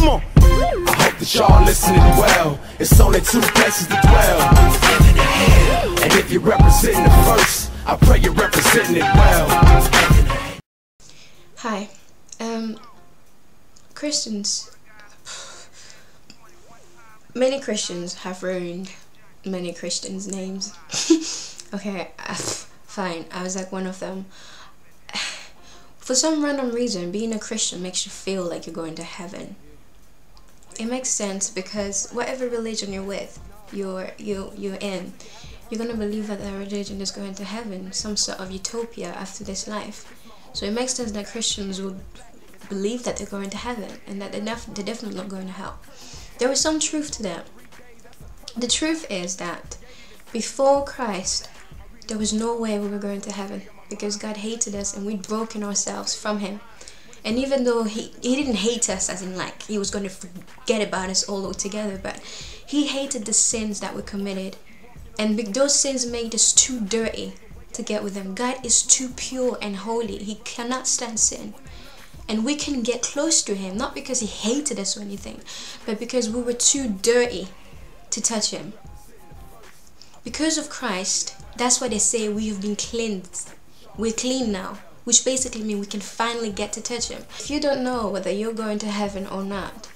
Come on. I hope that y'all listening well. It's only two places to dwell, heaven and hell. And if you're representing the first, I pray you're representing it well. Hi. Christians. Many Christians have ruined many Christians' names. Okay, fine. I was like one of them. For some random reason, being a Christian makes you feel like you're going to heaven. It makes sense because whatever religion you're with, you're in, you're gonna believe that religion is going to heaven, some sort of utopia after this life. So it makes sense that Christians would believe that they're going to heaven and that they're definitely not going to hell. There is some truth to that. The truth is that before Christ, there was no way we were going to heaven because God hated us and we'd broken ourselves from Him. And even though he didn't hate us as in like He was going to forget about us all altogether, but He hated the sins that we committed. And those sins made us too dirty to get with Him. God is too pure and holy. He cannot stand sin. And we can get close to Him, not because He hated us or anything, but because we were too dirty to touch Him. Because of Christ, that's why they say we have been cleansed. We're clean now, which basically means we can finally get to touch Him. If you don't know whether you're going to heaven or not,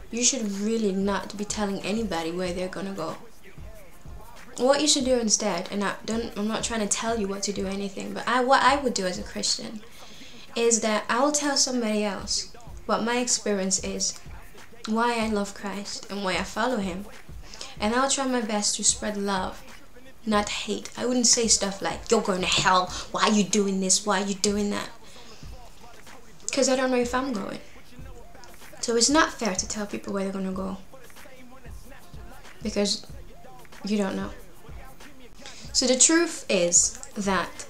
you should really not be telling anybody where they're gonna go. What you should do instead, and I'm not trying to tell you what to do or anything, but what I would do as a Christian is that I will tell somebody else what my experience is, why I love Christ and why I follow Him, and I'll try my best to spread love, not hate. I wouldn't say stuff like, you're going to hell, why are you doing this, why are you doing that, because I don't know if I'm going. So it's not fair to tell people where they're going to go because you don't know. So the truth is that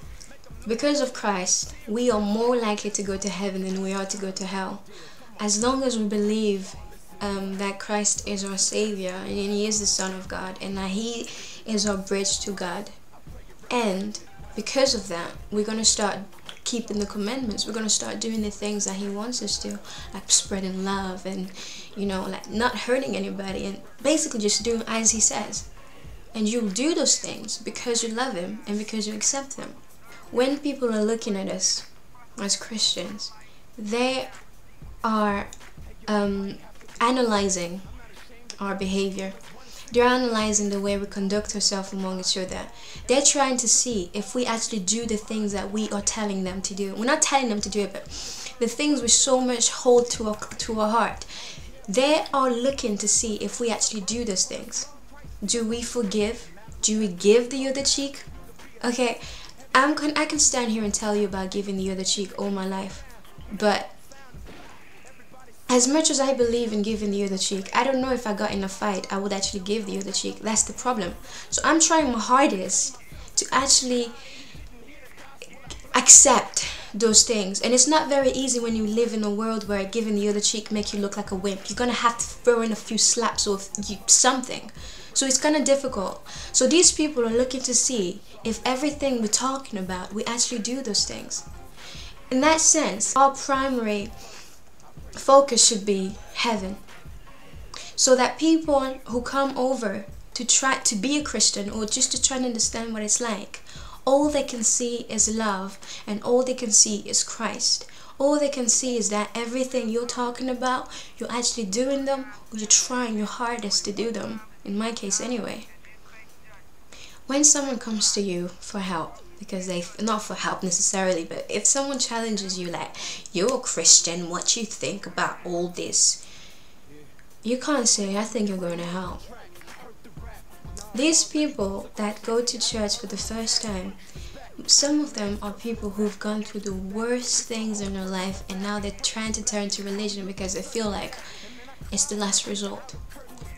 because of Christ, we are more likely to go to heaven than we are to go to hell. As long as we believe that Christ is our Savior and He is the Son of God and that He is our bridge to God. And because of that, we're going to start keeping the commandments. We're going to start doing the things that He wants us to, like spreading love and, you know, like not hurting anybody and basically just doing as He says. And you'll do those things because you love Him and because you accept Him. When people are looking at us as Christians, they are analyzing our behavior. They're analyzing the way we conduct ourselves among each other. They're trying to see if we actually do the things that we are telling them to do. We're not telling them to do it, but the things we so much hold to our heart. They are looking to see if we actually do those things. Do we forgive? Do we give the other cheek? Okay, I can stand here and tell you about giving the other cheek all my life, but as much as I believe in giving the other cheek, I don't know if I got in a fight I would actually give the other cheek. That's the problem. So I'm trying my hardest to actually accept those things, and it's not very easy when you live in a world where giving the other cheek make you look like a wimp. You're gonna have to throw in a few slaps or something. So it's kind of difficult. So these people are looking to see if everything we're talking about, we actually do those things. In that sense, our primary focus should be heaven. So that people who come over to try to be a Christian or just to try and understand what it's like, all they can see is love and all they can see is Christ. All they can see is that everything you're talking about, you're actually doing them or you're trying your hardest to do them. In my case anyway. When someone comes to you for help, because not for help necessarily, but if someone challenges you like, you're a Christian, what you think about all this? You can't say, I think you're going to hell. These people that go to church for the first time, some of them are people who've gone through the worst things in their life and now they're trying to turn to religion because they feel like it's the last resort.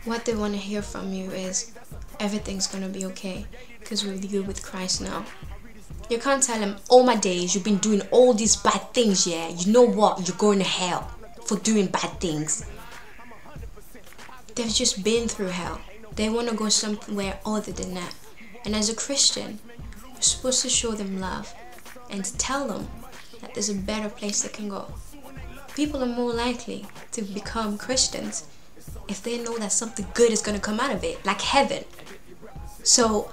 What they want to hear from you is everything's gonna be okay because you're with Christ now. You can't tell them, all my days you've been doing all these bad things, yeah, you know what, you're going to hell for doing bad things. They've just been through hell. They want to go somewhere other than that. And as a Christian, you're supposed to show them love and tell them that there's a better place they can go. People are more likely to become Christians if they know that something good is going to come out of it, like heaven. So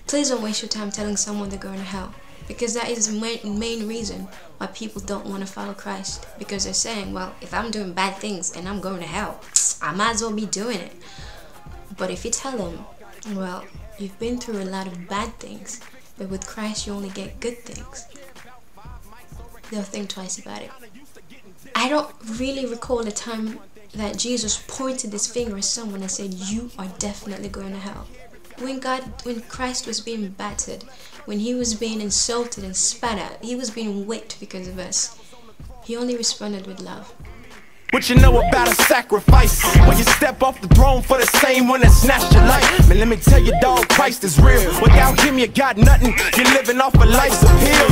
please don't waste your time telling someone they're going to hell, because that is the main reason why people don't want to follow Christ, because they're saying, well, if I'm doing bad things and I'm going to hell, I might as well be doing it. But if you tell them, well, you've been through a lot of bad things, but with Christ you only get good things, they'll think twice about it. I don't really recall a time that Jesus pointed his finger at someone and said, you are definitely going to hell. When Christ was being battered, when he was being insulted and spat at, he was being whipped because of us, he only responded with love. What you know about a sacrifice? When you step off the throne for the same one that snatched your life. Man, let me tell you, dog, Christ is real. Without him, you got nothing. You're living off of life's appeal.